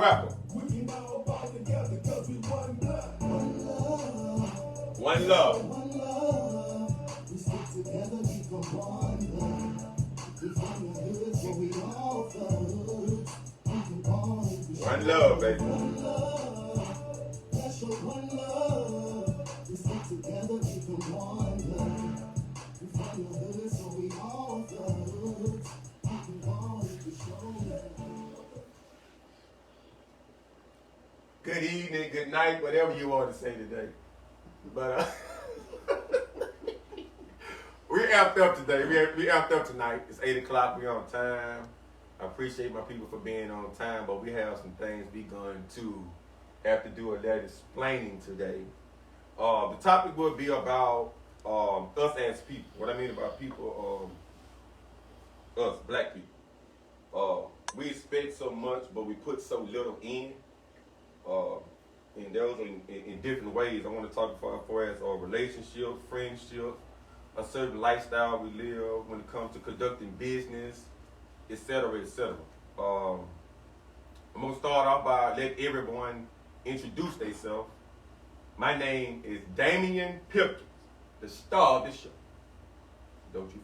rapper. One love. We stick together, keep on one love. We find the hood, so we all thug. One love, baby. One love. That's your one love. We stick together, keep on one love. We find the hood, so we all thug. Keep on the show. Good evening, good night, whatever you want to say today. But we're amped up today. We amped up tonight. It's 8 o'clock. We're on time. I appreciate my people for being on time, but we have some things we're going to have to do a little explaining today. The topic will be about us as people. What I mean about people, us, black people. We expect so much, but we put so little in. And those are in different ways. I want to talk about for as relationships, friendships, a certain lifestyle we live when it comes to conducting business, etc., etc. I'm going to start off by let everyone introduce themselves. My name is Damian Pipkins, the star of the show. Don't you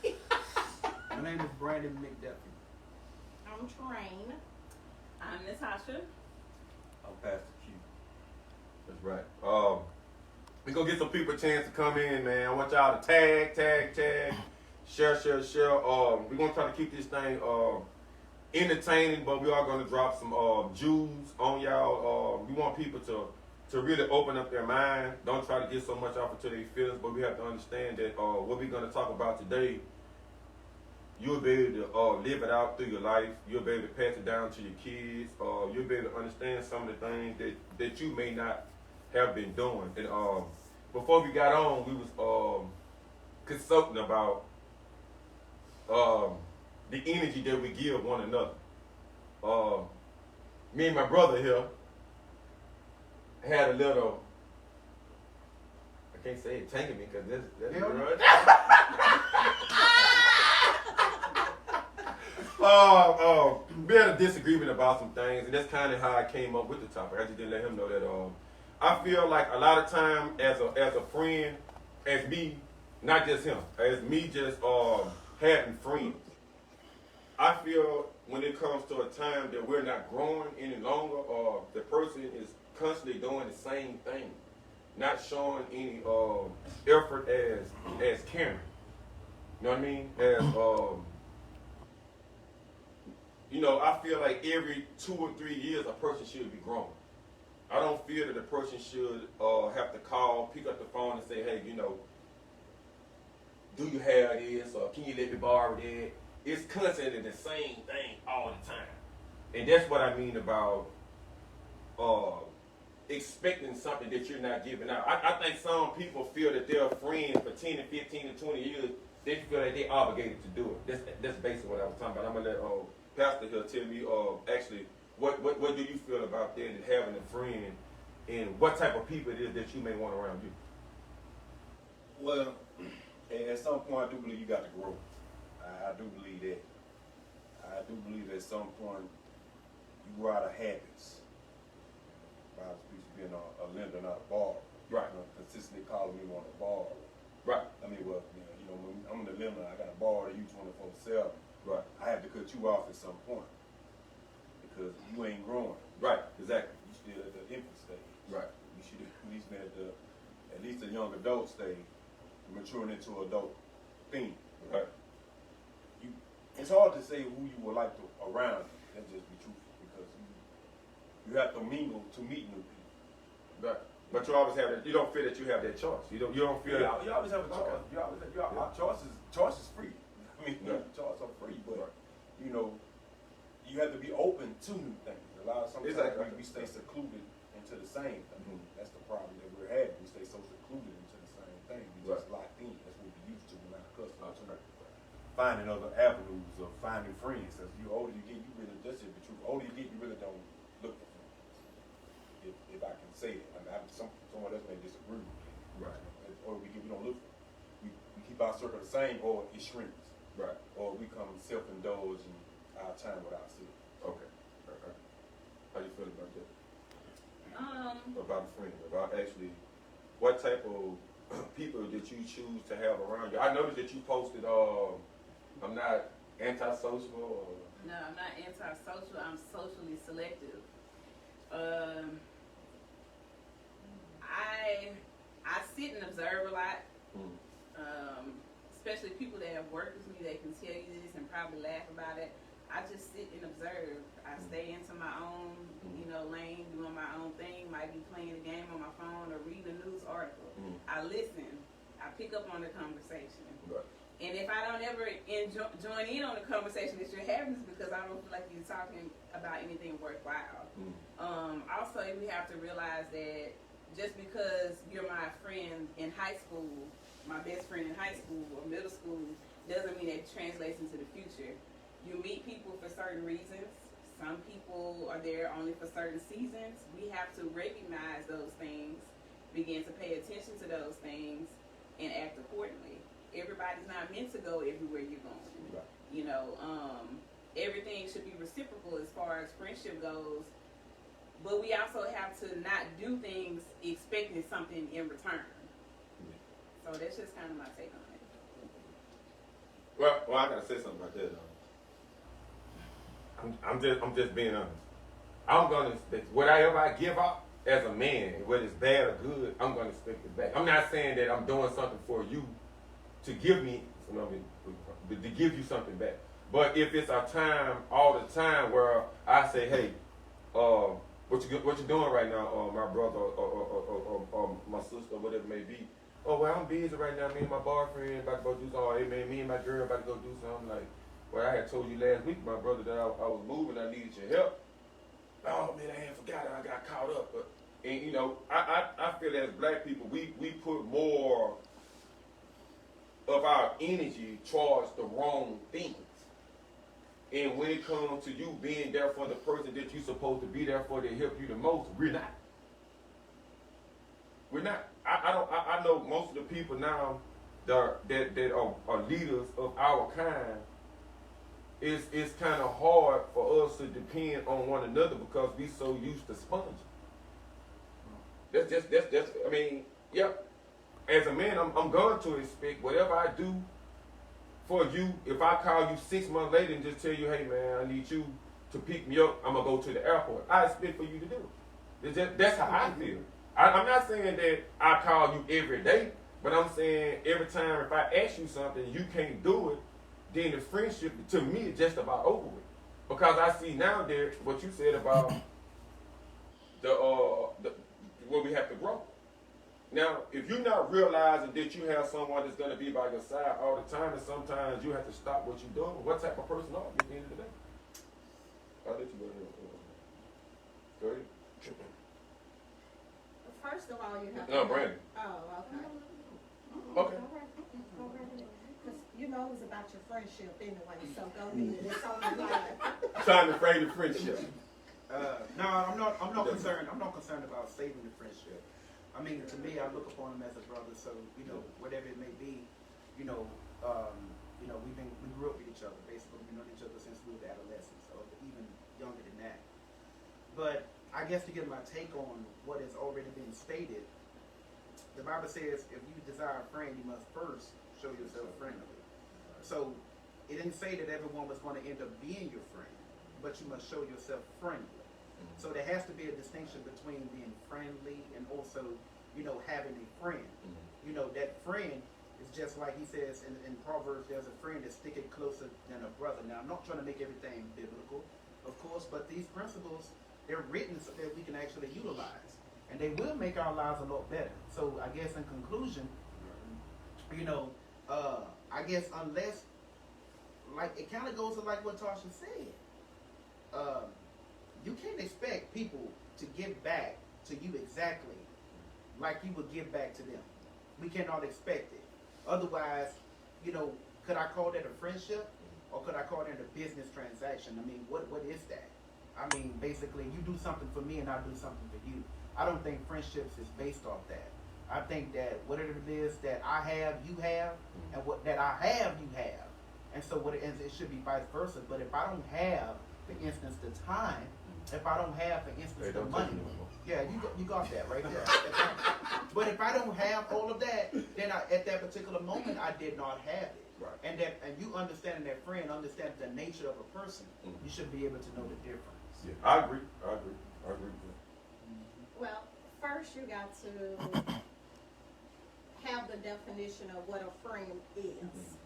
forget. My name is Brandon McDuffie. I'm Train. I'm Natasha. I'm Pastor Q. That's right. We're going to get some people a chance to come in, man. I want y'all to tag, share. We're going to try to keep this thing entertaining, but we are going to drop some jewels on y'all. We want people to really open up their mind. Don't try to get so much off into their feelings, but we have to understand that what we're going to talk about today, you'll be able to live it out through your life. You'll be able to pass it down to your kids. You'll be able to understand some of the things that you may not have been doing. And before we got on, we was consulting about the energy that we give one another. Me and my brother here had a little, I can't say it tanking me because that's right. We had a disagreement about some things, and that's kind of how I came up with the topic. I just didn't let him know that. I feel like a lot of time as a friend, as me, not just him, as me just having friends. I feel when it comes to a time that we're not growing any longer, or the person is constantly doing the same thing, not showing any effort as caring. You know what I mean? I feel like every 2 or 3 years a person should be growing. I don't feel that a person should have to pick up the phone and say, hey, do you have this, or can you let me borrow that? It's constantly the same thing all the time. And that's what I mean about expecting something that you're not giving out. I think some people feel that they're friends for 10 and 15 and 20 years. They feel like they're obligated to do it. That's basically what I was talking about. I'm going to let Pastor here tell me actually what do you feel about that and having a friend, and what type of people it is that you may want around you. Well, at some point I do believe you got to grow. I do believe that. I do believe at some point you grow out of habits. Bible speaks being a lender, not a borrower. Right. Consistently calling me on a borrower. Right. I mean, when I'm the lender, I got to borrow you 24/7. Right. I have to cut you off at some point because you ain't growing. Right. Exactly. You still at the infant stage. Right. You should at least be at least the young adult stage, maturing into adult thing. Right. It's hard to say who you would like to around. Let's just be truthful, because you have to mingle to meet new people. Right. But you always have that. You don't feel that you have that choice. You don't feel. You always have a choice. Our choice is free. I mean, choice are free, but you have to be open to new things. A lot of sometimes we stay secluded into the same thing. Mm-hmm. That's the problem that we're having. We stay so secluded into the same thing. We just locked in. That's what we used to. We're not accustomed to finding other avenues of finding friends. As you older you get, you really, that's just the truth. Older you get, you really don't look for friends. If I can say it. I mean, someone else may disagree with me. Right. Or we don't look for it. We keep our circle the same, or it shrinks. Right. Or we come self-indulge in our time with ourselves. Okay. How you feel about that? About a friend, about actually, what type of people did you choose to have around you? I noticed that you posted, I'm not antisocial. Or... No, I'm not antisocial. I'm socially selective. I sit and observe a lot. Especially people that have worked with me, they can tell you this and probably laugh about it. I just sit and observe. I stay into my own, lane, doing my own thing. Might be playing a game on my phone or reading a news article. I listen. I pick up on the conversation. Right. And if I don't ever join in on the conversation that you're having, it's because I don't feel like you're talking about anything worthwhile. Also, we have to realize that just because you're my friend in high school, my best friend in high school or middle school, doesn't mean that it translates into the future. You meet people for certain reasons. Some people are there only for certain seasons. We have to recognize those things, begin to pay attention to those things, and act accordingly. Everybody's not meant to go everywhere you're going. Right. Everything should be reciprocal as far as friendship goes, but we also have to not do things expecting something in return. So that's just kind of my take on it. Well, I gotta say something about that. I'm just being honest. I'm gonna expect whatever I give up as a man, whether it's bad or good, I'm gonna expect it back. I'm not saying that I'm doing something for you to give me, to give you something back. But if it's a time, all the time, where I say, hey, what you doing right now, my brother or my sister, whatever it may be. Oh, well, I'm busy right now. Me and my boyfriend about to go do something. Hey, man, me and my girl about to go do something. Like, well, I had told you last week, my brother, that I was moving. I needed your help. Oh, man, I forgot it. I got caught up. But, and, I feel that as black people, we put more of our energy towards the wrong things. And when it comes to you being there for the person that you're supposed to be there for to help you the most, we're not. We're not. I know most of the people now that are leaders of our kind. It's kind of hard for us to depend on one another because we so used to sponging. That's I mean, yeah. As a man, I'm going to expect whatever I do for you. If I call you 6 months later and just tell you, hey man, I need you to pick me up, I'm gonna go to the airport. I expect for you to do it. That's how I feel. I'm not saying that I call you every day, but I'm saying every time if I ask you something, you can't do it, then the friendship to me is just about over with. Because I see now that what you said about the where we have to grow. Now, if you're not realizing that you have someone that's going to be by your side all the time, and sometimes you have to stop what you're doing, what type of person are you at the end of the day? I'll let you go ahead. Go ahead. First of all, you have to. No, Brandon. Oh, okay. Okay. Because it was about your friendship anyway, so go ahead. It's on the line. Trying to frame the friendship. No, I'm not concerned. I'm not concerned about saving the friendship. I mean, to me, I look upon him as a brother. So whatever it may be, we grew up with each other. Basically, we've known each other since we were adolescents, or even younger than that. But I guess to get my take on what has already been stated, the Bible says, if you desire a friend, you must first show yourself friendly. So it didn't say that everyone was going to end up being your friend, but you must show yourself friendly. So there has to be a distinction between being friendly and also, having a friend. That friend is just like he says in Proverbs, there's a friend that's sticking closer than a brother. Now, I'm not trying to make everything biblical, of course, but these principles, they're written so that we can actually utilize. And they will make our lives a lot better. So I guess in conclusion, I guess unless, like, it kind of goes to like what Tasha said. You can't expect people to give back to you exactly like you would give back to them. We cannot expect it. Otherwise, could I call that a friendship? Or could I call that a business transaction? I mean, what is that? I mean, basically, you do something for me and I do something for you. I don't think friendships is based off that. I think that whatever it is that I have, you have, and what that I have, you have, And so it should be vice versa. But if I don't have, for instance, the time, if I don't have, for instance, the money, yeah, you got that right there. But if I don't have all of that, then at that particular moment, I did not have it. Right. And you understanding that friend, understanding the nature of a person, you should be able to know the difference. Yeah, I agree. With that. Well, first you got to have the definition of what a friend is.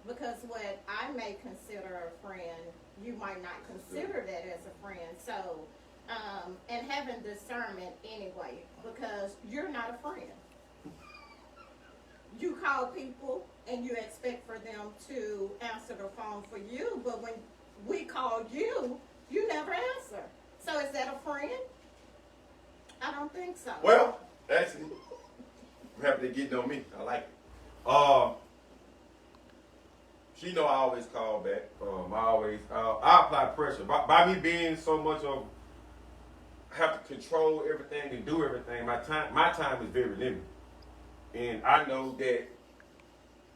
Because what I may consider a friend, you might not consider that as a friend. So, and having discernment anyway, because you're not a friend. You call people and you expect for them to answer the phone for you, but when we call you, you never answer. So is that a friend? I don't think so. Well, actually, I'm happy to get on me. I like it. She know I always call back. I apply pressure. By me being so much of, have to control everything and do everything, my time is very limited. And I know that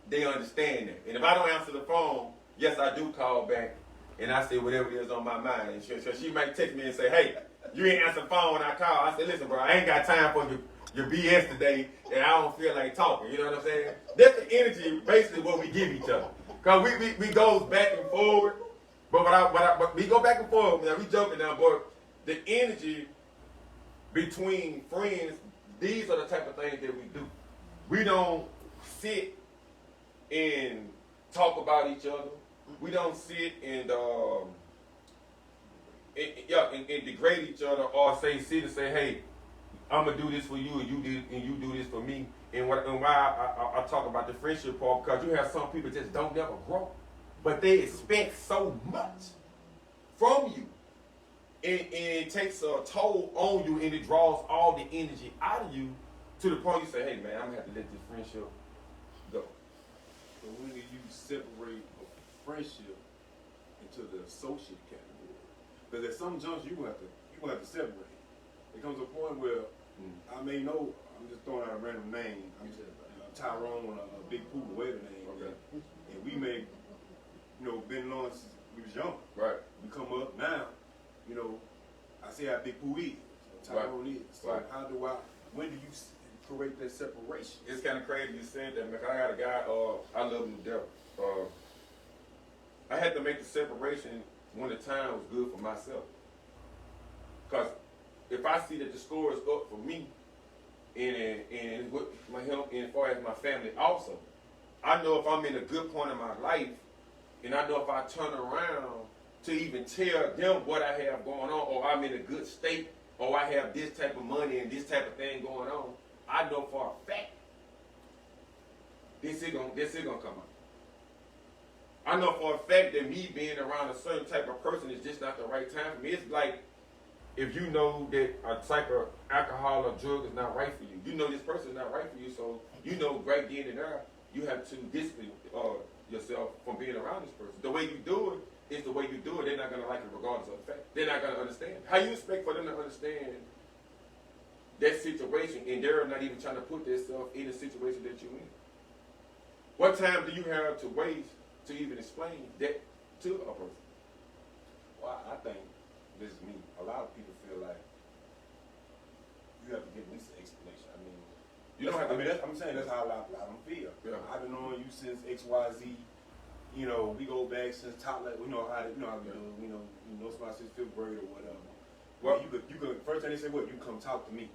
they understand that. And if I don't answer the phone, yes, I do call back and I say whatever it is on my mind. And she might text me and say, hey, you ain't answer the phone when I call. I say, listen, bro, I ain't got time for your BS today and I don't feel like talking. You know what I'm saying? That's the energy, basically, what we give each other. Because we goes back and forward. But we go back and forth. Now, we joking now, but the energy between friends, these are the type of things that we do. We don't sit and talk about each other. We don't sit and degrade each other or sit and say, hey, I'm gonna do this for you and you do this for me. And why I talk about the friendship part, because you have some people just don't never grow, but they expect so much from you. And it takes a toll on you and it draws all the energy out of you to the point you say, hey man, I'm gonna have to let this friendship go. So when do you separate a friendship into the associate category? Because at some junction you gonna have to separate. It comes to a point where I may know, I'm just throwing out a random name. I'm just Tyrone, a big pool, whatever name. Okay. And we may, been on since we was young. Right. We come up now, I say how big Pooh is, Tyrone is. So right. When do you create that separation? It's kind of crazy you said that, man. I got a guy, I love him to death. I had to make the separation when the time was good for myself. Because if I see that the score is up for me, and with my help, and as far as my family also, I know if I'm in a good point in my life, and I know if I turn around to even tell them what I have going on, or I'm in a good state, or I have this type of money and this type of thing going on, I know for a fact this is gonna come out. I know for a fact that me being around a certain type of person is just not the right time for me. It's like if you know that a type of alcohol or drug is not right for you. You know this person is not right for you, so you know right then and there you have to distance yourself from being around this person. The way you do it is the way you do it. They're not going to like it regardless of the fact. They're not going to understand. How you expect for them to understand that situation and they're not even trying to put themselves in the situation that you're in? What time do you have to waste to even explain that to a person? Well, I think, this is me, a lot of people feel like you have to give at least an explanation. I mean, You don't have to. I'm saying that's how a lot of them feel. Yeah. I've been knowing you since XYZ. We go back since top level. We know how we do. You know somebody since 5th grade or whatever. Well, you could first thing they say, what? You come talk to me.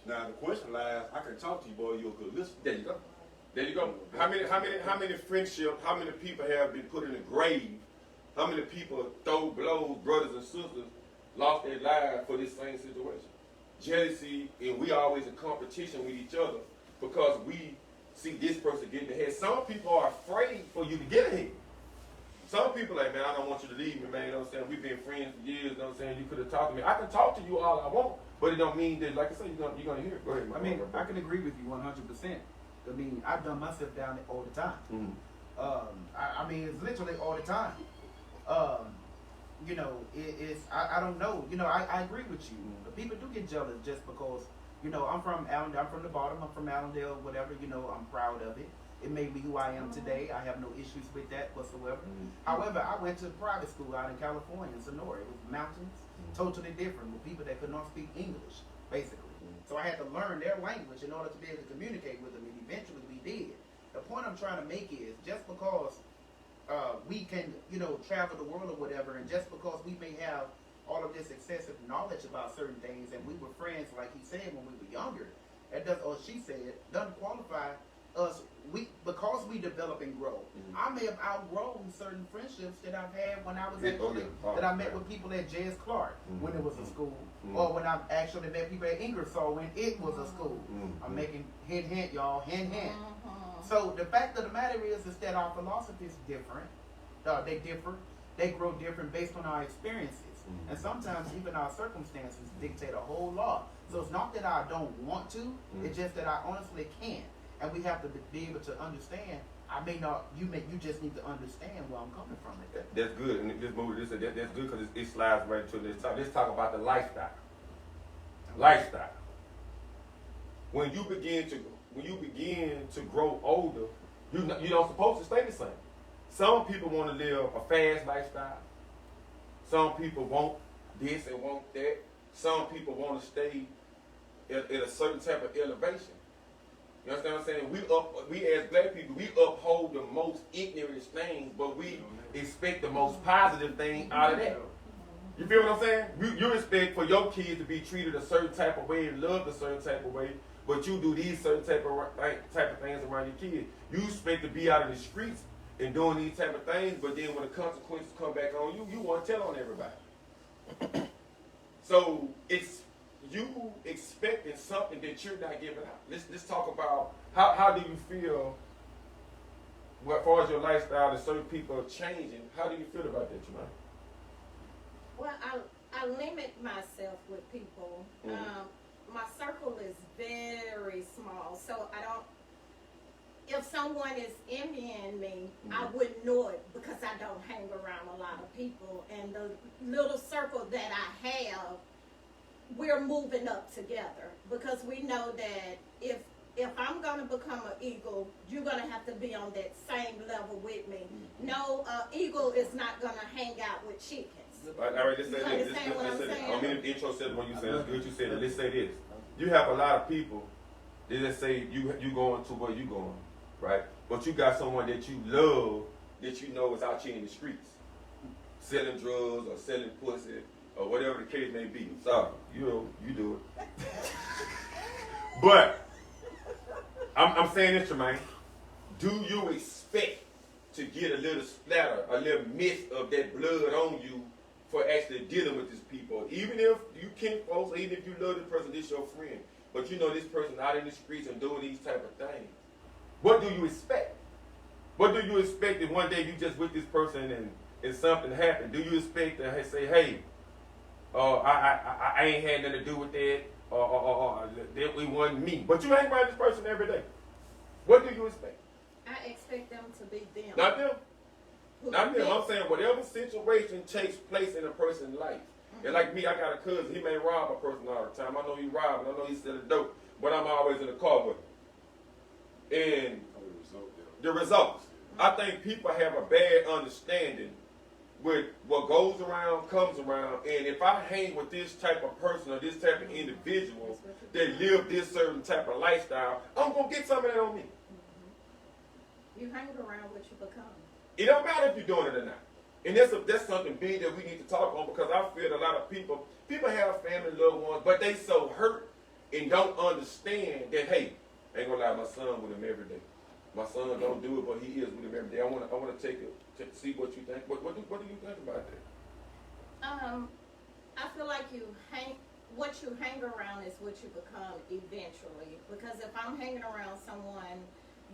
Now the question lies, I can talk to you, boy. You're a good listener. There you go. How many friendships? How many people have been put in the grave? How many people throw blows, brothers and sisters, lost their lives for this same situation? Jealousy, and we always in competition with each other because we see this person getting ahead. Some people are afraid for you to get ahead. Some people like, man, I don't want you to leave me, man. You know what I'm saying? We've been friends for years. You know what I'm saying? You could have talked to me. I can talk to you all I want, but it don't mean that, like I said, you're gonna hear it. Go ahead. I mean, I can agree with you 100%. I mean, I've done myself down all the time. I mean, it's literally all the time. I don't know. I agree with you. People do get jealous just because, I'm from Allendale, I'm from the bottom, I'm from Allendale, whatever, I'm proud of it. It made me who I am today. I have no issues with that whatsoever. However, I went to private school out in California, in Sonora. It was mountains, totally different, with people that could not speak English, basically. So I had to learn their language in order to be able to communicate with them, and eventually we did. The point I'm trying to make is, just because we can, travel the world or whatever, and just because we may have all of this excessive knowledge about certain things, and we were friends, like he said, when we were younger, it does, or she said, doesn't qualify us. Because we develop and grow. I may have outgrown certain friendships that I've had when I was that I met with people at J.S. Clark when it was a school, or when I actually met people at Ingersoll when it was a school. I'm making hint, y'all, hint. So the fact of the matter is that our philosophy is different. They differ. They grow different based on our experiences, and sometimes even our circumstances dictate a whole lot. So it's not that I don't want to; it's just that I honestly can't. And we have to be able to understand. I may not. You just need to understand where I'm coming from. That's good. And this movie, that's good because it slides right into this talk. Let's talk about the lifestyle. Lifestyle. When you begin to grow older, you don't supposed to stay the same. Some people want to live a fast lifestyle. Some people want this and want that. Some people want to stay at a certain type of elevation. You understand what I'm saying? We as black people, we uphold the most ignorant things, but we expect the most positive thing out of that. You feel what I'm saying? You expect for your kids to be treated a certain type of way and loved a certain type of way, but you do these certain type of things around your kids. You expect to be out in the streets and doing these type of things, but then when the consequences come back on you, you want to tell on everybody. So it's you expecting something that you're not giving out. Let's talk about how do you feel as far as your lifestyle and certain people are changing. How do you feel about that, Jemima? Well, I limit myself with people. My circle is very small, so I don't. If someone is envying me, I wouldn't know it because I don't hang around a lot of people. And the little circle that I have, we're moving up together because we know that if I'm going to become an eagle, you're going to have to be on that same level with me. No, eagle is not going to hang out with chickens. All right, let's say this. I mean, the intro said when you said it's good. You said it. Let's say this. You have a lot of people. They just say you going to where you going, right? But you got someone that you love that you know is out here in the streets, selling drugs or selling pussy or whatever the case may be. Sorry, you do it. But I'm saying this, Tremaine. Do you expect to get a little splatter, a little mist of that blood on you for actually dealing with these people? Even if you can't, folks, or even if you love this person, this your friend, but you know this person out in the streets and doing these type of things. What do you expect? What do you expect if one day you just with this person and something happened? Do you expect to say, hey, I ain't had nothing to do with that, or that it wasn't me? But you hang around this person every day. What do you expect? I expect them to be them. Not them. Not them. I'm saying whatever situation takes place in a person's life. And like me, I got a cousin. He may rob a person all the time. I know he robbing. I know he's selling dope. But I'm always in the car with him. And the results. I think people have a bad understanding with what goes around comes around. And if I hang with this type of person or this type of individual that live this certain type of lifestyle, I'm going to get some of that on me. You hang around what you become. It don't matter if you're doing it or not. And that's something big that we need to talk on, because I feel a lot of people have family, loved ones, but they so hurt and don't understand that, hey, I ain't gonna lie, my son with him every day. My son don't do it, but he is with him every day. I wanna take it to see what you think. What do you think about that? I feel like what you hang around is what you become eventually. Because if I'm hanging around someone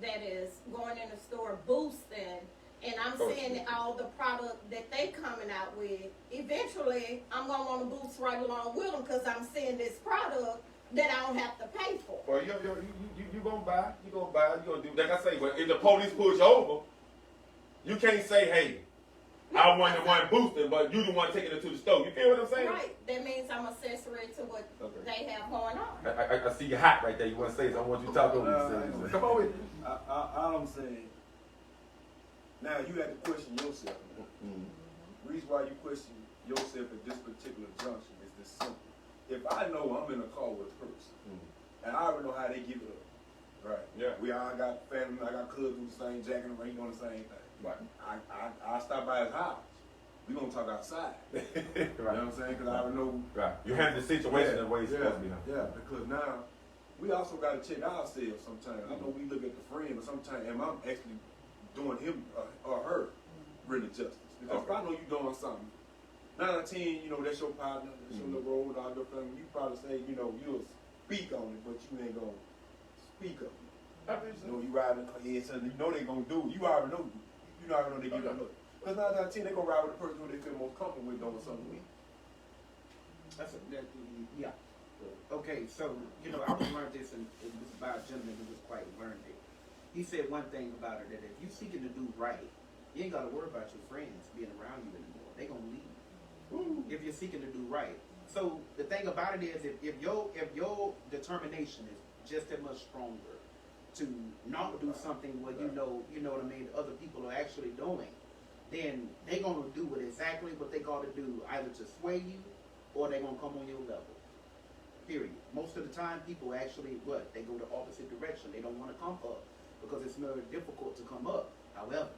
that is going in the store boosting, and I'm seeing all the product that they coming out with, eventually I'm going to want to boost right along with them because I'm seeing this product that I don't have to pay for. Well, you going to buy. You going to do. Like I say, if the police pull you over, you can't say, hey, I want the one boosting, but you the one taking it to the store. You feel what I'm saying? Right. That means I'm accessory to what they have going on. I see you hot right there. You want to say something? I want you to talk over me. Come on with it. All I'm saying, now you have to question yourself. The reason why you question yourself at this particular junction is this simple. If I know I'm in a car with a person, and I already know how they give it up, right? Yeah. We all got family, I got cousins, the same jacket, and we doing the same thing. Right. I stop by his house. We gonna talk outside. Right. You know what I'm saying? Because I already know. Right. You handle the situation the way it's supposed to be. Yeah. Because now we also got to check ourselves sometimes. I know we look at the friend, but sometimes am I actually doing him or her really justice? Because if I know you doing something, 9 out of 10, you know, that's your partner, that's your little road dog, your family. You probably say, you know, you'll speak on it, but you ain't gonna speak of it. You know, you riding the car, yeah, so you know they gonna do it. You already know. You already know they give it up. Because 9 out of 10, they gonna ride with the person who they feel most comfortable with doing something with. Yeah. Okay, so, you know, I learned this, and this is by a gentleman who was quite learned it. He said one thing about it, that if you're seeking to do right, you ain't got to worry about your friends being around you anymore. They gonna leave. If you're seeking to do right. So the thing about it is, if your determination is just that much stronger to not do something what you know what I mean, other people are actually doing, then they gonna do exactly what they gotta do, either to sway you or they gonna come on your level. Period. Most of the time, people actually they go the opposite direction. They don't want to come up because it's very difficult to come up. However,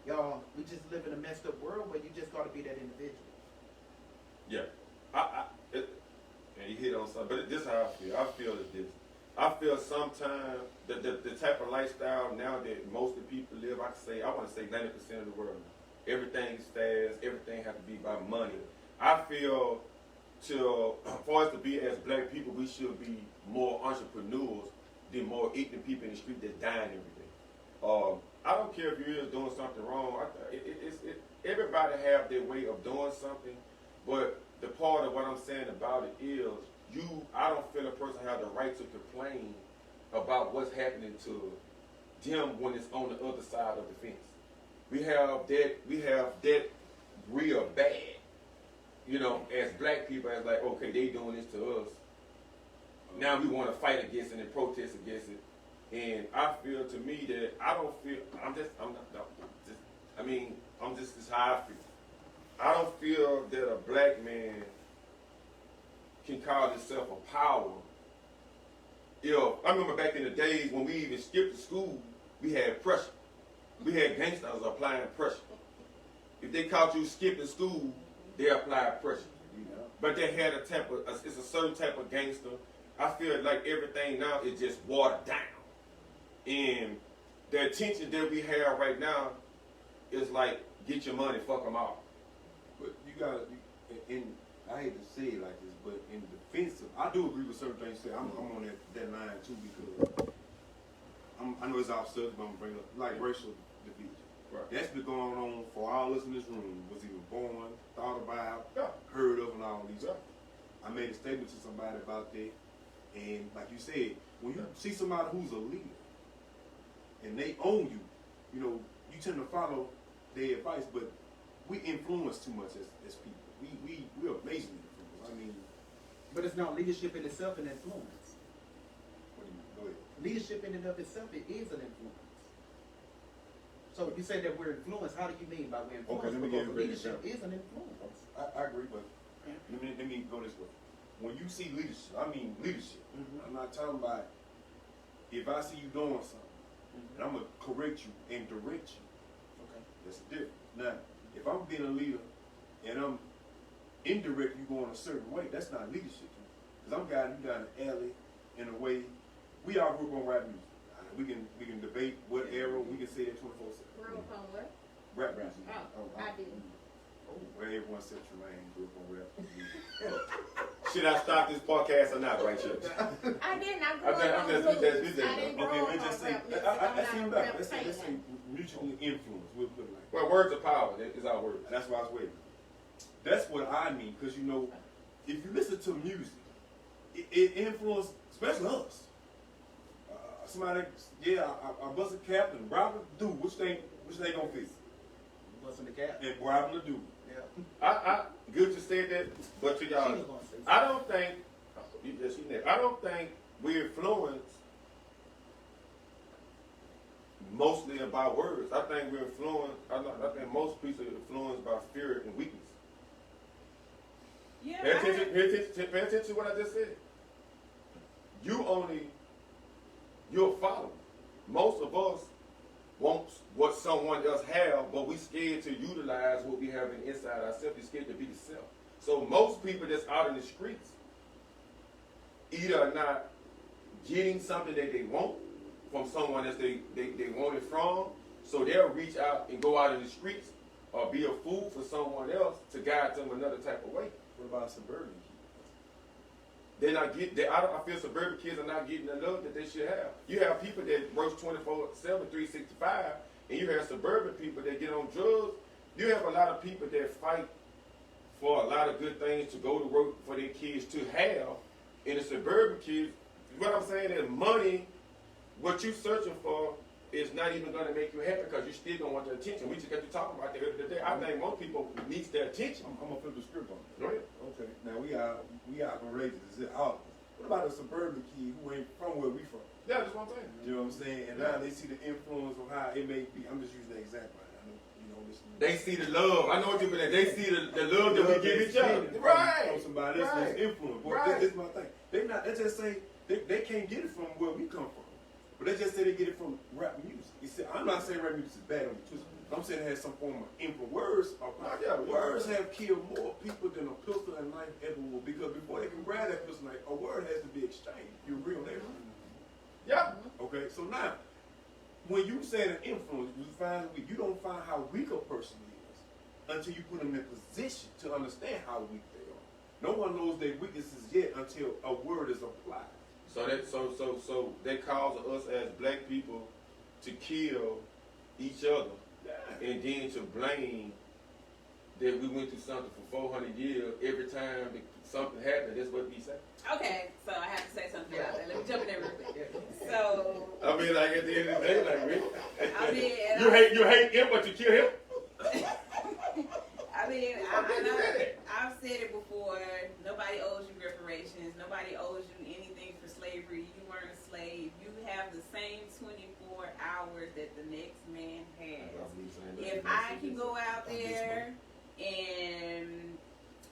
y'all, we just live in a messed up world where you just gotta be that individual. Yeah, and you hit on something, but this is how I feel. I feel that this. I feel sometimes the type of lifestyle now that most of the people live, I want to say 90% of the world. Everything's fast. Everything has to be by money. I feel for us to be as black people, we should be more entrepreneurs than more ignorant people in the street that's dying every day. I don't care if you is doing something wrong. Everybody have their way of doing something. But the part of what I'm saying about it is, I don't feel a person has the right to complain about what's happening to them when it's on the other side of the fence. We have that real bad, you know, as black people, as like, okay, they doing this to us. Now we want to fight against it and protest against it. And I feel, to me, that this is how I feel. I don't feel that a black man can call himself a power. I remember back in the days when we even skipped to school, we had pressure. We had gangsters applying pressure. If they caught you skipping school, they applied pressure. Yeah. But they had it's a certain type of gangster. I feel like everything now is just watered down. And the attention that we have right now is like, get your money, fuck them all. But you gotta, I hate to say it like this, but in defense of, I do agree with certain things you say. I'm on that line too, because I know it's off subject, but I'm gonna bring up like racial division. Right. That's been going on for all of us in this room. Was even born, thought about, heard of, and all these. I made a statement to somebody about that, and like you said, when you see somebody who's a leader and they own you, you know, you tend to follow their advice, but we influence too much as people. We're amazingly influenced. I mean, but it's not leadership in itself an influence. What do you mean? Go ahead. Leadership in and of itself, it is an influence. So you say that we're influenced. How do you mean by we're influenced? Okay, let me give you a leadership is an influence. I agree, but let me go this way. When you see leadership, I mean leadership. Mm-hmm. I'm not talking about if I see you doing something, and I'm gonna correct you and direct you. Okay, that's the difference. Now, if I'm being a leader and I'm indirect, you going a certain way, that's not leadership. Because I'm guiding you down the alley in a way. We all grew up on rap music. We can debate what era. We can say that 24/7. Grew up on what? Rap music. I didn't. Well, everyone said Tremaine grew up on rap music. Should I stop this podcast or not, right here? I didn't. I grew up on blues. I didn't grow up on just say, rap music. let's say mutually influenced. We'll put it like that. Well, words of power is our words. That's why I was waiting. That's what I mean, because you know, if you listen to music, it influences, especially us. Somebody, I bust a cap and Robert do which they gonna fix. Busting the cap. And grab them to do it. Yeah. I good to say that, but to y'all, She was gonna say I don't think. I don't think we influence mostly about words. I think we're influenced. I think most people are influenced by fear and weakness. Yeah. Pay attention to what I just said. You're a follower. Most of us want what someone else have, but we scared to utilize what we have inside ourselves. We're scared to be the self. So most people that's out in the streets either are not getting something that they want from someone that they want it from, so they'll reach out and go out in the streets or be a fool for someone else to guide them another type of way. What about suburban kids? They're not getting. I feel suburban kids are not getting the love that they should have. You have people that work 24/7, 365, and you have suburban people that get on drugs. You have a lot of people that fight for a lot of good things to go to work for their kids to have. And the suburban kids, what I'm saying is money, what you're searching for is not even going to make you happy because you still don't want their attention. We just got to talk about that the other day. I think most people need their attention. I'm gonna flip the script on it. Go ahead. Okay. Now we are courageous. Is it all? What about a suburban kid who ain't from where we from? Yeah, that's what I'm saying. You know what I'm saying? And now they see the influence of how it may be. I'm just using that example. I know you know this. They see the love. I know what you're saying. They see the love that we give each other. Right. From somebody else's influence. Well, Right. this is my thing. They just say they can't get it from where we come from. But they just say they get it from rap music. You see, I'm not saying rap music is bad on the twist. I'm saying it has some form of influence. Words have killed more people than a pistol and knife ever will. Because before they can grab that pistol knife, a word has to be exchanged. You're real there. Yeah. Okay, so now, when you say an influence, you don't find how weak a person is until you put them in position to understand how weak they are. No one knows their weaknesses yet until a word is applied. So that causes us as black people to kill each other, and then to blame that we went through something for 400 years. Every time something happened, that's what we say. Okay, so I have to say something about that. Let me jump in there real quick. So, I mean, like at the end of the day, like really, I mean, you hate him, but you kill him. I mean, I've said it before. Nobody owes you reparations. Nobody owes you anything for slavery. You weren't a slave. You have the same 24 hours that the next man has. If I can go out there and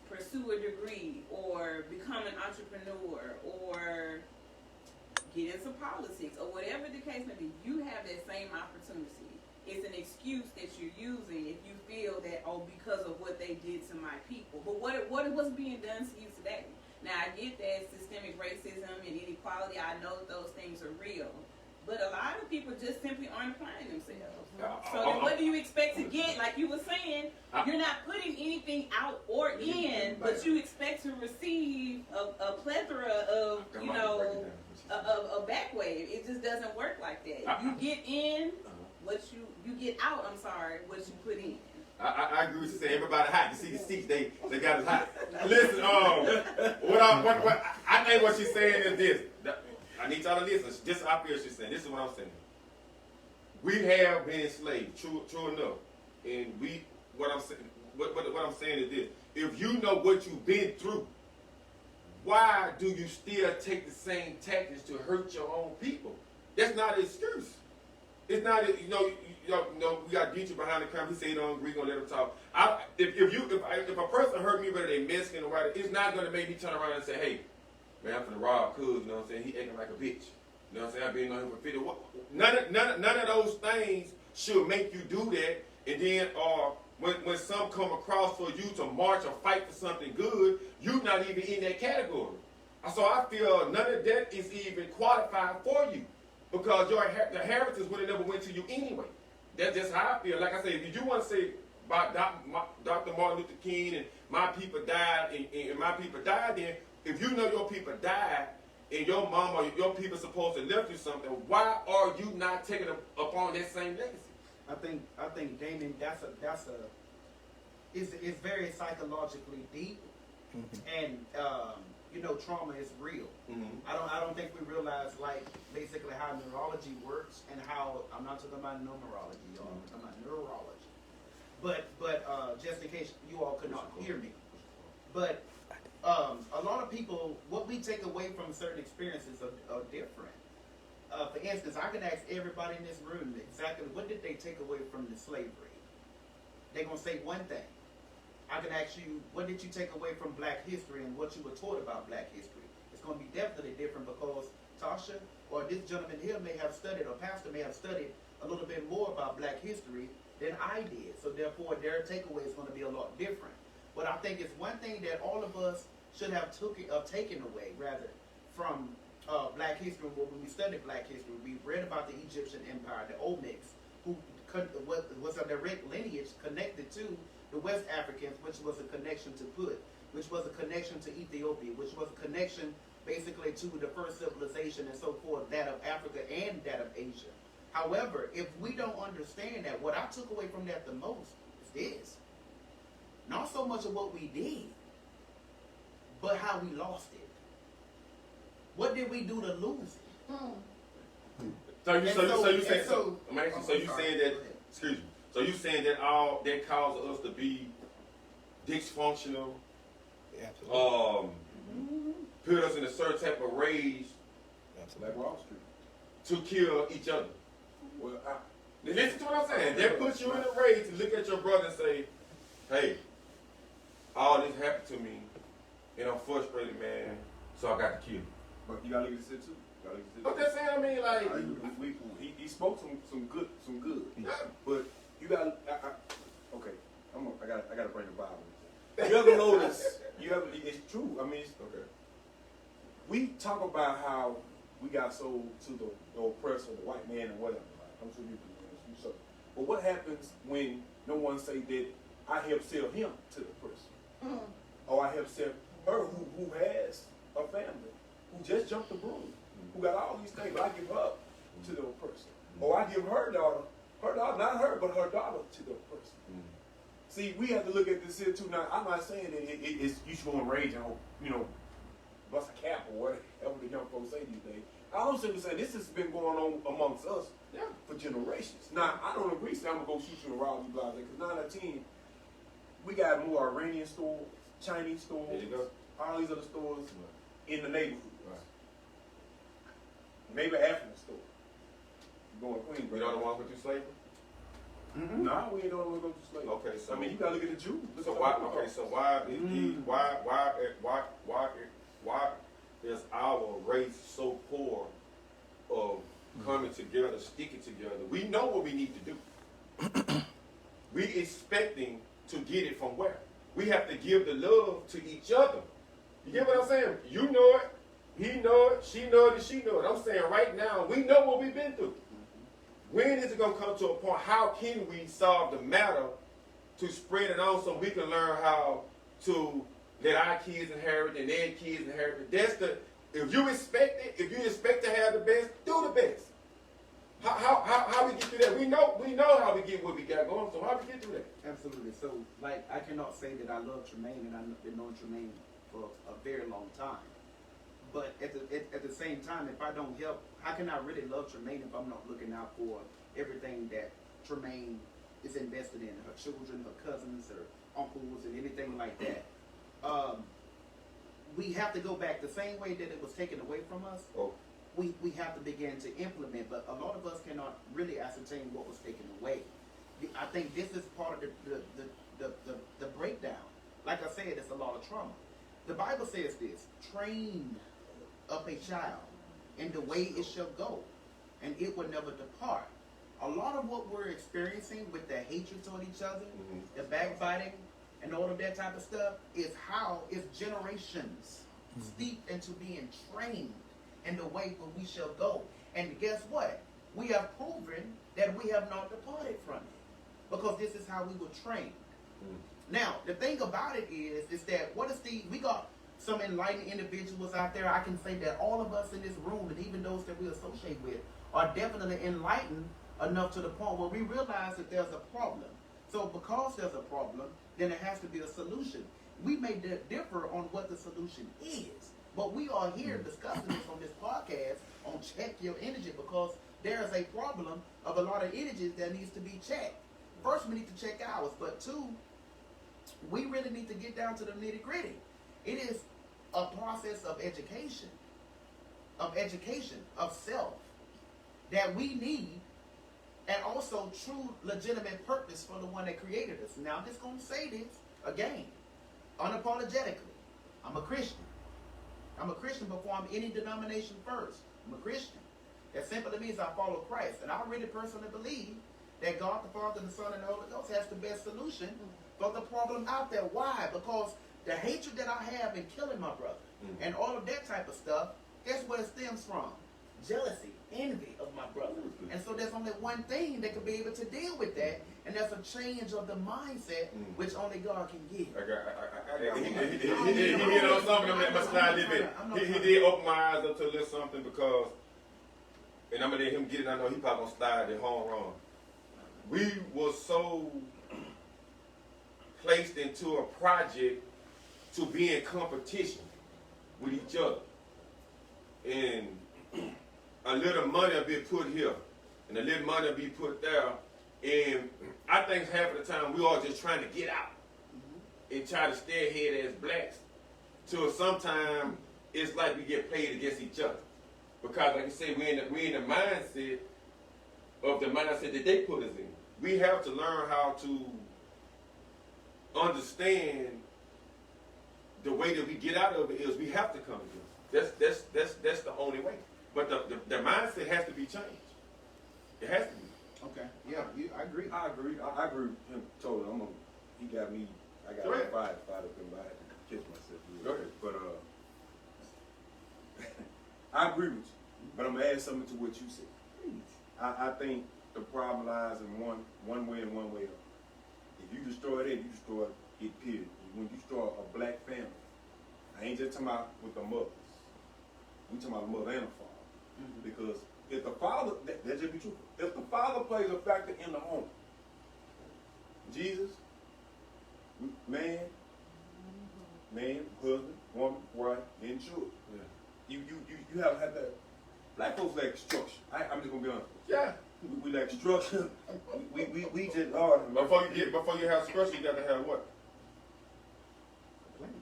pursue a degree or become an entrepreneur or get into politics or whatever the case may be, you have that same opportunity. It's an excuse that you're using if you feel that, oh, because of what they did to my people. But what's being done to you today? Now, I get that systemic racism and inequality. I know that those things are real. But a lot of people just simply aren't applying themselves. So then what do you expect to get? Like you were saying, you're not putting anything out or in, but you expect to receive a plethora of, a back wave. It just doesn't work like that. You get in what you get out, what you put in. I agree with you saying everybody hot. You see the seats, they got us hot. Listen, I think what she's saying is this. I need y'all to listen. This is what she's saying. This is what I'm saying. We have been enslaved, true enough. And what I'm saying is this. If you know what you've been through, why do you still take the same tactics to hurt your own people? That's not an excuse. It's not, we got Dietrich behind the camera. He said he don't agree, gonna let him talk. If a person hurt me, whether they Mexican or white, it's not gonna make me turn around and say, hey, man, I'm finna rob Cuz, you know what I'm saying? He acting like a bitch. You know what I'm saying? I've been on him for 50. None of those things should make you do that. And then when some come across for you to march or fight for something good, you're not even in that category. So I feel none of that is even qualified for you. Because the heritage would have never went to you anyway. That's just how I feel. Like I said, if you want to say about Dr. Martin Luther King and my people died and my people died, then if you know your people died and your mom or your people supposed to left you something, why are you not taking upon that same legacy? I think Damon, it's very psychologically deep, and trauma is real. I don't think we realize basically how neurology works and how I'm not talking about numerology, y'all. I'm talking about neurology. But just in case you all could not hear me, but a lot of people, what we take away from certain experiences are different. For instance, I can ask everybody in this room exactly what did they take away from the slavery. They're gonna say one thing. I can ask you, what did you take away from Black history and what you were taught about Black history? It's gonna be definitely different because Tasha or this gentleman here may have studied, or pastor may have studied a little bit more about Black history than I did. So therefore, their takeaway is going to be a lot different. But I think it's one thing that all of us should have taken away, rather, from Black history. When we studied Black history, we read about the Egyptian Empire, the Olmecs, who was a direct lineage connected to the West Africans, which was a connection to Put, which was a connection to Ethiopia, which was a connection basically to the first civilization and so forth, that of Africa and that of Asia. However, if we don't understand that, what I took away from that the most is this. Not so much of what we did, but how we lost it. What did we do to lose it? So you saying that, excuse me, so you saying that all that caused us to be dysfunctional, put us in a certain type of rage, Like Wall Street. to kill each other. Well, Listen to what I'm saying. That puts you in a rage to look at your brother and say, hey, all this happened to me, and I'm frustrated, man, so I got to kill you. but you gotta look at this too. I'm just saying, I mean, like, He spoke some good. yeah. But you got okay. I gotta bring the Bible. You ever notice? It's true. I mean, Okay. we talk about how we got sold to the oppressor, the white man, and whatever. Right? I'm sure you can so. But what happens when no one say that I help sell him to the oppressor, or I help sell her who has a family, who just jumped the broom, who got all these things, but I give up to the oppressor, or I give her daughter, not her, but her daughter to the oppressor. See, we have to look at this here too. Now, I'm not saying that it's you should go and rage and bust a cap or whatever the young folks say these days. I'm simply saying this has been going on amongst us for generations. Now, I don't agree saying I'm going to go shoot you in Raleigh, blah, blah, because 9 out of 10, we got more Iranian stores, Chinese stores, There you go. all these other stores in the neighborhood. Right. Maybe African store. Going Queens. We don't want to go through slavery? No, we don't want to go to slavery. Okay, so I mean, you got to look at the Jews. Look So at why? the- Okay, so why is our race so poor of coming together, sticking together? We know what we need to do. We expecting to get it from where? We have to give the love to each other. You get what I'm saying? You know it, he know it, she know it, and she know it. I'm saying right now, we know what we've been through. When is it going to come to a point? How can we solve the matter to spread it on so we can learn how to let our kids inherit and their kids inherit? That's the. If you expect it, if you expect to have the best, do the best. How we get through that? We know how we get what we got going. So how we get through that? Absolutely. So, like, I cannot say that I love Tremaine, and I've been knowing Tremaine for a very long time. But at the same time, if I don't help, how can I really love Tremaine if I'm not looking out for everything that Tremaine is invested in? Her children, her cousins, her uncles, and anything like that. We have to go back the same way that it was taken away from us. Oh. We have to begin to implement, but a lot of us cannot really ascertain what was taken away. I think this is part of the breakdown. Like I said, it's a lot of trauma. The Bible says this: train up a child in the way it shall go, and it will never depart. A lot of what we're experiencing with the hatred toward each other, the backbiting, and all of that type of stuff is generations steeped into being trained in the way where we shall go. And guess what? We have proven that we have not departed from it, because this is how we were trained. Now, the thing about it is that we got some enlightened individuals out there. I can say that all of us in this room, and even those that we associate with, are definitely enlightened enough to the point where we realize that there's a problem. So because there's a problem, then there has to be a solution. We may differ on what the solution is, but we are here discussing this on this podcast on Check Your Energy, because there's a problem of a lot of energies that needs to be checked. first we need to check ours, but two, we really need to get down to the nitty gritty. It is a process of education of self that we need, and also true legitimate purpose for the one that created us. Now I'm just going to say this again, unapologetically. I'm a Christian. I'm a Christian before I'm any denomination first. I'm a Christian. That simply means I follow Christ. And I really personally believe that God the Father, the Son, and the Holy Ghost has the best solution for the problem out there. Why? Because the hatred that I have in killing my brother and all of that type of stuff, guess where it stems from? Jealousy, envy of my brother. And so there's only one thing that can be able to deal with that, and that's a change of the mindset, which only God can give. He hit on something that must not live it. He did open my eyes up to a little something because, and I'm going to let him get it. I know he probably going to slide at home wrong. We were so placed into a project to be in competition with each other. And a little money will be put here, and a little money will be put there. And I think half of the time we all just trying to get out and try to stay ahead as blacks. Till sometimes it's like we get played against each other. Because like I say, we in the mindset of the mindset that they put us in. We have to learn how to understand the way that we get out of it is we have to come together. That's the only way. But the mindset has to be changed. It has to be. Okay. Yeah, I agree. I agree with him totally. He got me. I got fired up in my head to catch myself. Go ahead. But I agree with you. But I'm gonna add something to what you said. I think the problem lies in one way and one way up. If you destroy it, you destroy it. Period. When you destroy a black family, I ain't just talking about with the mothers. We talking about the mother and the father. Because if the father, that just be true. If the father plays a factor in the home, Jesus, man, husband, woman, wife, and children. Yeah. You have had that. Black folks lack structure. I'm just gonna be honest. Yeah. We lack structure. we just before you have structure, you got to have what? A plan.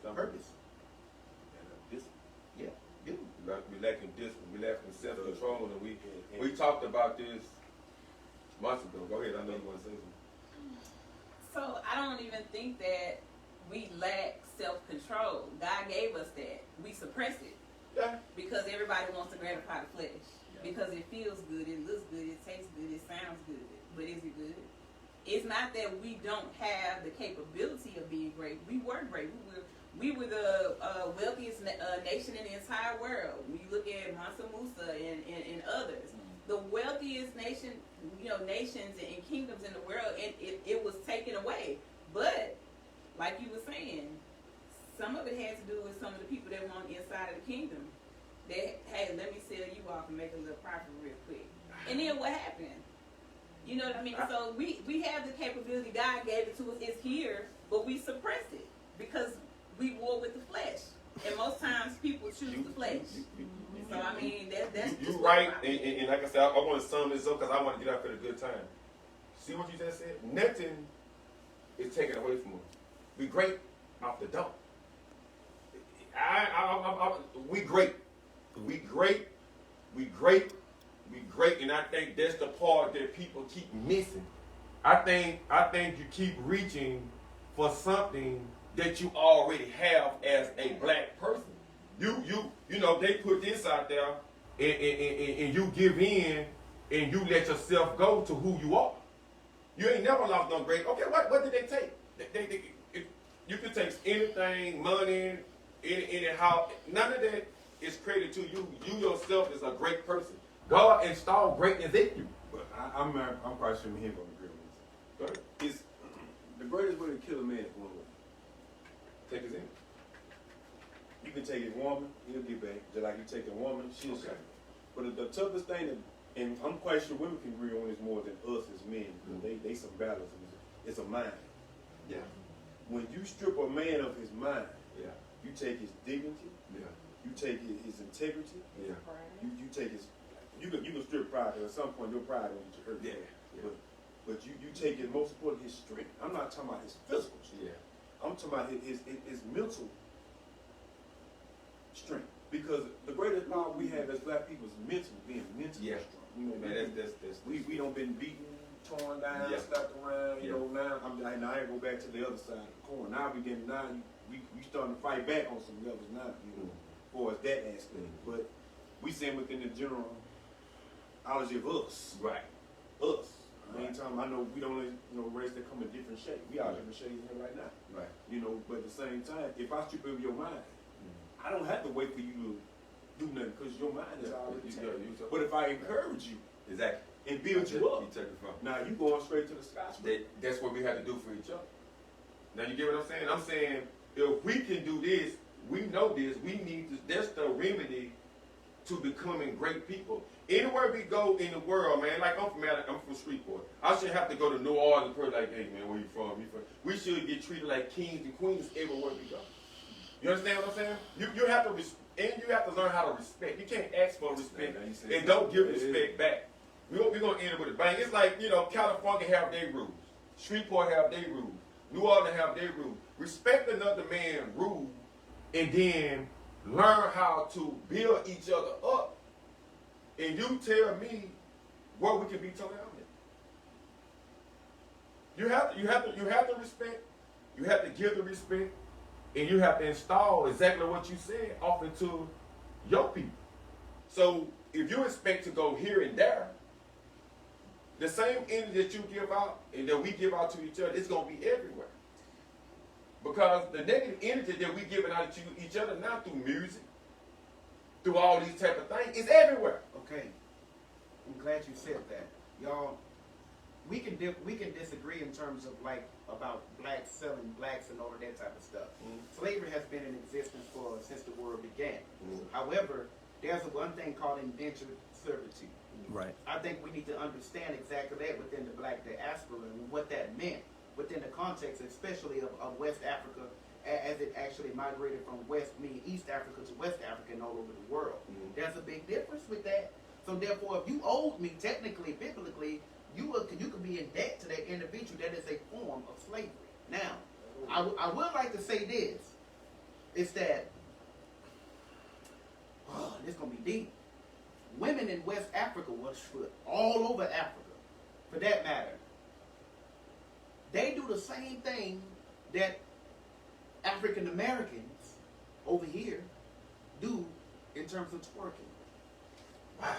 That's Purpose. Yeah. We lacking discipline. We lacking self-control, and we talked about this months ago. Go ahead. I know you want to say something. So I don't even think that we lack self-control. God gave us that. We suppress it. Yeah. Because everybody wants to gratify the flesh. Because it feels good, it looks good, it tastes good, it sounds good. But is it good? It's not that we don't have the capability of being great. We were great. We were the wealthiest nation in the entire world. When you look at Mansa Musa and others, the wealthiest nations and kingdoms in the world, and it was taken away. But like you were saying, some of it had to do with some of the people that were on the inside of the kingdom. They, hey, let me sell you off and make a little profit real quick. And then what happened? You know what I mean? So we have the capability. God gave it to us. It's here, but we suppress it because we war with the flesh. And most times people choose the flesh. So I mean, that's you right. And like I said, I want to sum this up because I want to get out for the good time. See what you just said? Nothing is taken away from us. We great off the dump. We great. We great, and I think that's the part that people keep missing. I think you keep reaching for something that you already have as a black person. You know, they put this out there, and you give in, and you let yourself go to who you are. You ain't never lost no grade. Okay, what did they take? You can take anything, money, any how. None of that is credited to you. You yourself is a great person. God installed greatness in you. But I'm quite sure he ain't gonna agree with this. It's the greatest way to kill a man is one way. Take his in. You can take his woman, he'll get back. Just like you take a woman, she'll say. But the toughest thing, and I'm quite sure women can agree on this more than us as men, because they some battles. It's a mind. Yeah. When you strip a man of his mind, yeah, you take his dignity. Yeah. You take his integrity. Yeah. You take his you can strip pride, because at some point your pride will get you hurt. Yeah. But you take it, most important, his strength. I'm not talking about his physical strength. Yeah. I'm talking about his mental strength. Because the greatest power we have as black people is being mentally strong. You know, man, we don't been beaten, torn down, slapped around. You know, now I go back to the other side of the coin. Now we starting to fight back on some levels now. You know, as far as that aspect. But we saying within the generality of us, right? Us. Meantime, I know we don't, race that come in different shapes. We are different shades here right now. Right. You know, but at the same time, if I strip over your mind, I don't have to wait for you to do nothing because your mind is already taken. But if I encourage you, exactly, and build you up, you take it from. now you going straight to the sky. That's what we have to do for each other. Now you get what I'm saying? I'm saying if we can do this, we know this. We need to. That's the remedy to becoming great people. Anywhere we go in the world, man, like I'm from Shreveport. I shouldn't have to go to New Orleans and like, hey man, where you from? We should get treated like kings and queens everywhere we go. You understand what I'm saying? You have to you have to learn how to respect. You can't ask for respect and don't give respect back. We're gonna end it with a bang. It's like, California have their rules. Shreveport have their rules. New Orleans have their rules. Respect another man's rules and then learn how to build each other up. And you tell me what we can be told out there. You have to respect. You have to give the respect, and you have to install exactly what you said off into your people. So if you expect to go here and there, the same energy that you give out and that we give out to each other, it's gonna be everywhere. Because the negative energy that we giving out to each other now through music, through all these type of things, is everywhere. Okay, I'm glad you said that, y'all. We can disagree in terms of about blacks selling blacks and all of that type of stuff. Slavery has been in existence since the world began. However, there's one thing called indentured servitude. Right. I think we need to understand exactly that within the black diaspora and what that meant within the context, especially of West Africa, as it actually migrated from East Africa to West Africa and all over the world. There's a big difference with that. So therefore, if you owed me, technically, biblically, you could be in debt to that individual. That is a form of slavery. Now, I would like to say this. It's that, this is going to be deep. Women in West Africa, all over Africa, for that matter, they do the same thing that African Americans over here do in terms of twerking. Wow.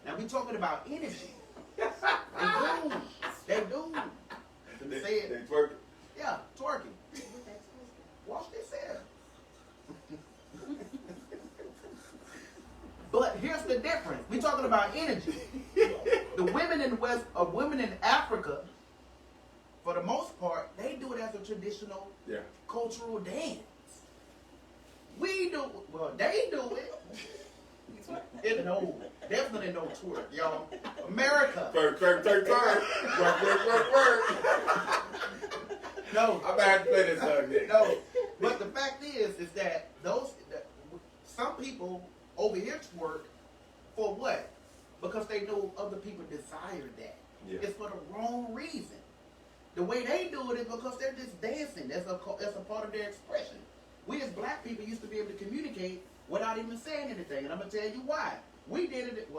Now we're talking about energy. They do. They twerking. Yeah, twerking. Wash themselves. But here's the difference. We're talking about energy. The women in women in Africa, for the most part, they do it as a traditional cultural dance. We do, they do it. Definitely no twerk, y'all. America. Twerk. No. I'm about to play this song again. No. But the fact is that some people over here twerk for what? Because they know other people desire that. Yeah. It's for the wrong reason. The way they do it is because they're just dancing. That's a part of their expression. We as black people used to be able to communicate without even saying anything. And I'm going to tell you why. We did it,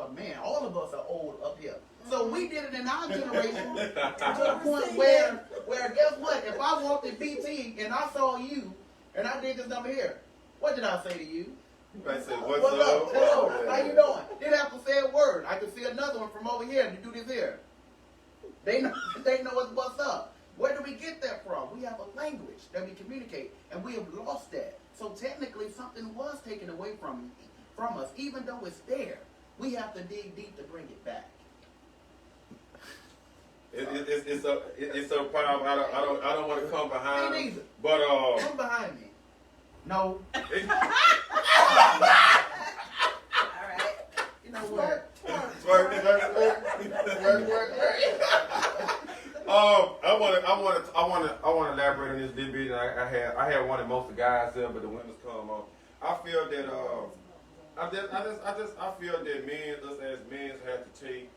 all of us are old up here. So we did it in our generation to the point where guess what? If I walked in BT and I saw you and I did this number here, what did I say to you? You might say, what's up? Hello, how you doing? Didn't have to say a word. I could see another one from over here to do this here. They know what's up. Where do we get that from? We have a language that we communicate, and we have lost that. So technically, something was taken away from us, even though it's there. We have to dig deep to bring it back. It's so problem. I don't want to come behind. Me neither. But come behind me. No. All right. You know what? Twerk. I want to elaborate on this little bit. I had one of most of the guys there, but the women's come on. I feel that I feel that us as men have to take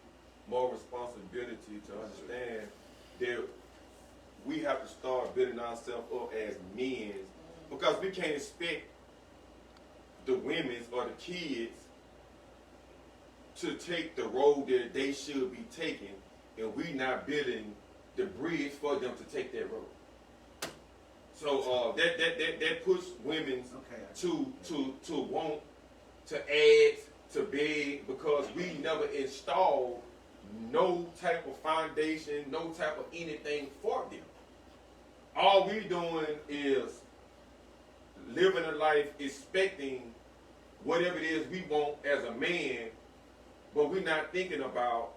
more responsibility to understand that we have to start building ourselves up as men, because we can't expect the women's or the kids to take the road that they should be taking, and we not building the bridge for them to take that road. So that push women to want to add, to beg, because we never installed no type of foundation, no type of anything for them. All we doing is living a life expecting whatever it is we want as a man, but we're not thinking about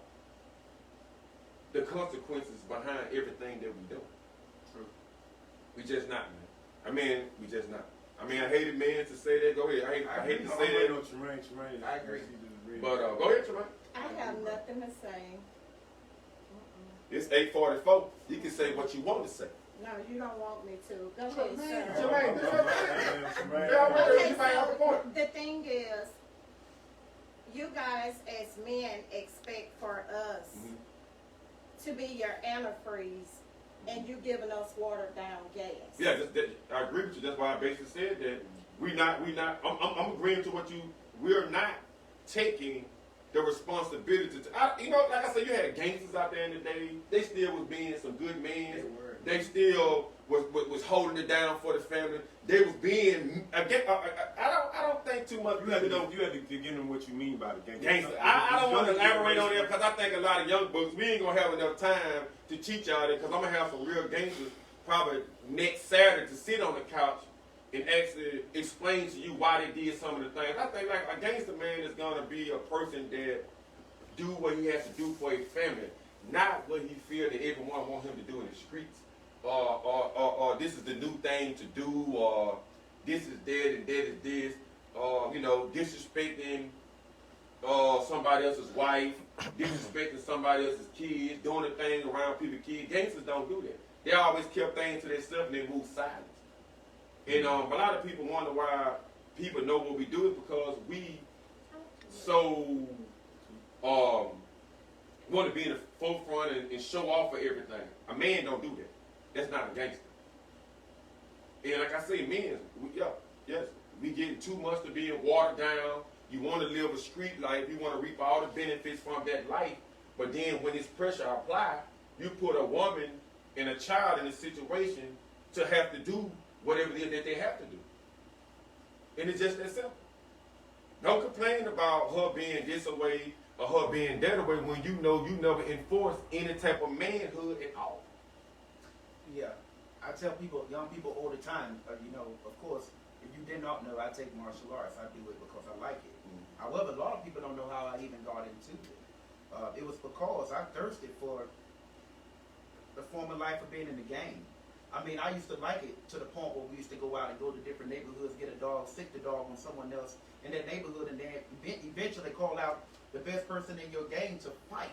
the consequences behind everything that we do. True. We just not, man. I mean, we just not. I mean, I hated men to say that. Go ahead. I hate to say that. Tremaine. I agree. But go ahead, Tremaine. I have nothing to say. It's 8:44. You can say what you want to say. No, you don't want me to. Go ahead, sir. Tremaine, The thing is, you guys as men expect for us to be your antifreeze, and you giving us watered down gas. Yeah, I agree with you. That's why I basically said that we not. I'm agreeing to what you. We're not taking the responsibility to. Like I said, you had gangsters out there in the day. They still was being some good men. They still was holding it down for the family. They was being again. I don't think too much. You had to get into what you mean by the gangster. I don't want to elaborate on that because I think a lot of young books, we ain't gonna have enough time to teach y'all that, because I'm gonna have some real gangsters probably next Saturday to sit on the couch and actually explain to you why they did some of the things. I think like a gangster man is gonna be a person that do what he has to do for his family, not what he feel that everyone want him to do in the streets, or this is the new thing to do, or this is dead and dead is this, disrespecting somebody else's wife, disrespecting somebody else's kids, doing the thing around people's kids. Gangsters don't do that. They always kept things to themselves and they move silent. And a lot of people wonder why people know what we do is because we so want to be in the forefront and show off for everything. A man don't do that. That's not a gangster. And like I say, men, we getting too much to being watered down. You want to live a street life. You want to reap all the benefits from that life. But then when this pressure apply, you put a woman and a child in a situation to have to do whatever it is that they have to do. And it's just that simple. Don't complain about her being this way or her being that way when you know you never enforced any type of manhood at all. Yeah. I tell people, young people all the time, of course, if you did not know, I take martial arts. I do it because I like it. However, a lot of people don't know how I even got into it. It was because I thirsted for the former life of being in the game. I mean, I used to like it to the point where we used to go out and go to different neighborhoods, get a dog, sick the dog on someone else in that neighborhood, and then eventually call out the best person in your game to fight.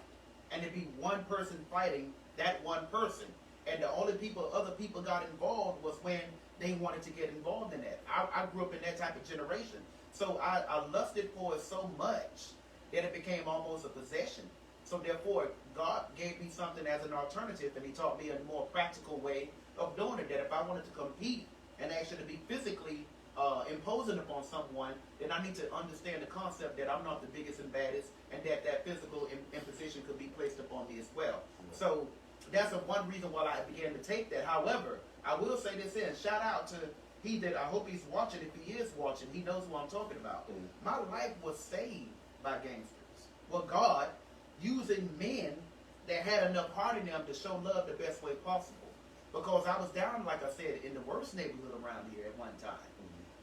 And it'd be one person fighting that one person. And the only other people got involved was when they wanted to get involved in that. I grew up in that type of generation. So I lusted for it so much that it became almost a possession. So therefore, God gave me something as an alternative, and he taught me a more practical way of doing it, that if I wanted to compete and actually be physically imposing upon someone, then I need to understand the concept that I'm not the biggest and baddest, and that physical imposition could be placed upon me as well. So that's one reason why I began to take that. However, I will say this in, shout out to he that I hope he's watching. If he is watching, he knows what I'm talking about. My life was saved by gangsters. Well, God using men that had enough heart in them to show love the best way possible. Because I was down, like I said, in the worst neighborhood around here at one time.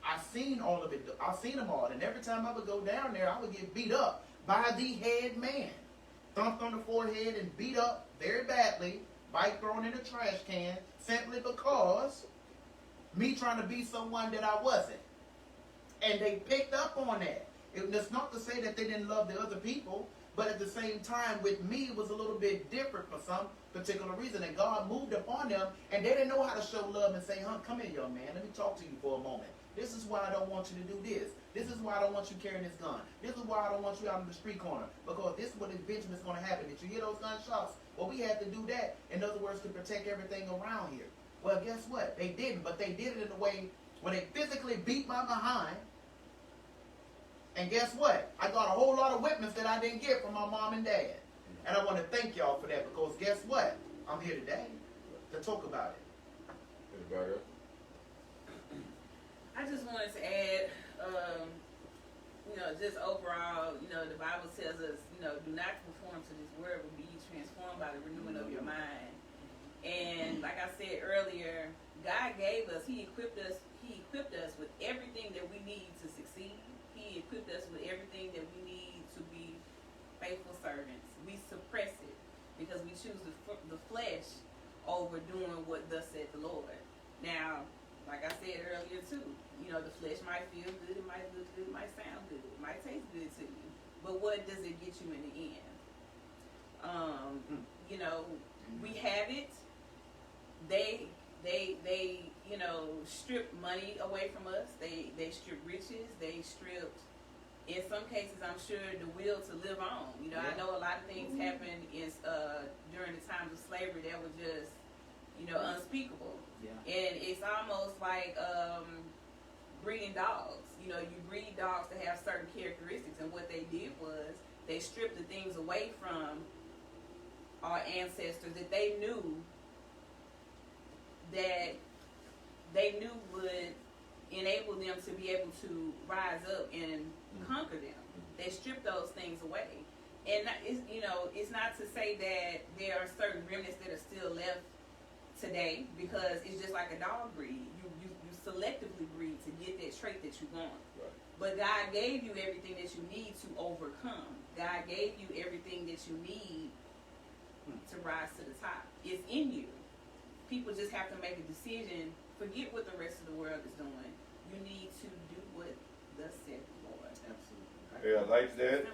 I seen all of it. I seen them all. And every time I would go down there, I would get beat up by the head man. Thumped on the forehead and beat up very badly. Bike thrown in a trash can. Simply because me trying to be someone that I wasn't. And they picked up on that. It's not to say that they didn't love the other people. But at the same time, with me, it was a little bit different for some particular reason. And God moved upon them, and they didn't know how to show love and say, come here, young man, let me talk to you for a moment. This is why I don't want you to do this. This is why I don't want you carrying this gun. This is why I don't want you out in the street corner. Because this is what eventually is going to happen. Did you hear those gunshots? Well, we had to do that, in other words, to protect everything around here. Well, guess what? They didn't, but they did it in a way where they physically beat my behind. And guess what? I got a whole lot of witness that I didn't get from my mom and dad. And I want to thank y'all for that, because guess what? I'm here today to talk about it. Anybody else? I just wanted to add, just overall, the Bible tells us, do not conform to this world, but be transformed by the renewing of your mind. And like I said earlier, God gave us, He equipped us with everything that we need to succeed. He equipped us with everything that we need to be faithful servants. We suppress it because we choose the flesh over doing what thus said the Lord. Now, like I said earlier too, the flesh might feel good, it might look good, it might sound good, it might taste good to you, but what does it get you in the end? We have it. They strip money away from us. They strip riches. They stripped, in some cases, I'm sure, the will to live on. I know a lot of things happened during the times of slavery that were just, unspeakable. Yeah. And it's almost like breeding dogs. You breed dogs to have certain characteristics, and what they did was they stripped the things away from our ancestors that they knew would enable them to be able to rise up and conquer them. They stripped those things away. And it's not to say that there are certain remnants that are still left today, because it's just like a dog breed. You selectively breed to get that trait that you want. Right. But God gave you everything that you need to overcome. God gave you everything that you need to rise to the top. It's in you. People just have to make a decision. Forget what the rest of the world is doing. You need to do what thus said the Lord. Absolutely. Yeah, I like that.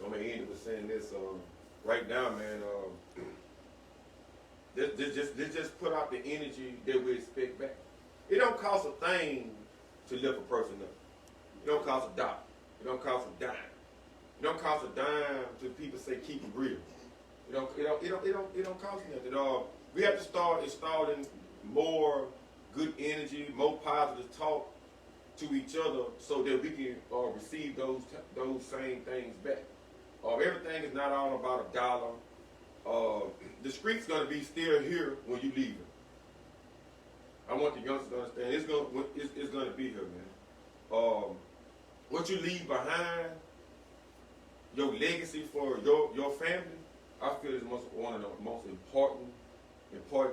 I'm gonna end with saying this. Right now, man. Just put out the energy that we expect back. It don't cost a thing to lift a person up. It don't cost a dollar. It don't cost a dime. It don't cost a dime to people say keep it real. It don't cost nothing. We have to start installing more good energy, more positive talk to each other, so that we can receive those same things back. Everything is not all about a dollar. The street's gonna be still here when you leave it. I want the youngsters to understand it's gonna be here, man. What you leave behind, your legacy for your family, I feel is one of the most important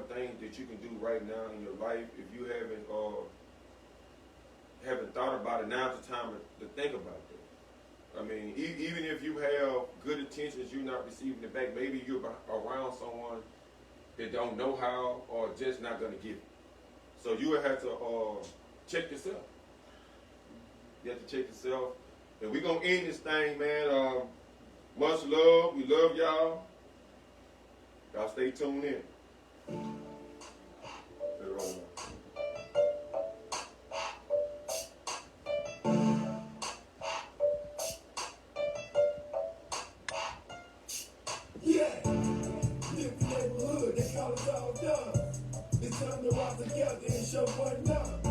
things that you can do right now in your life. If you haven't thought about it, now's the time to think about that. I mean, even if you have good intentions, you're not receiving it back. Maybe you're around someone that don't know how, or just not gonna give it. So you will have to check yourself. You have to check yourself. And we're gonna end this thing, man. Much love. We love y'all. Y'all stay tuned in. Yeah, live the neighborhood, they call us all done. It's time to rise together and show one love.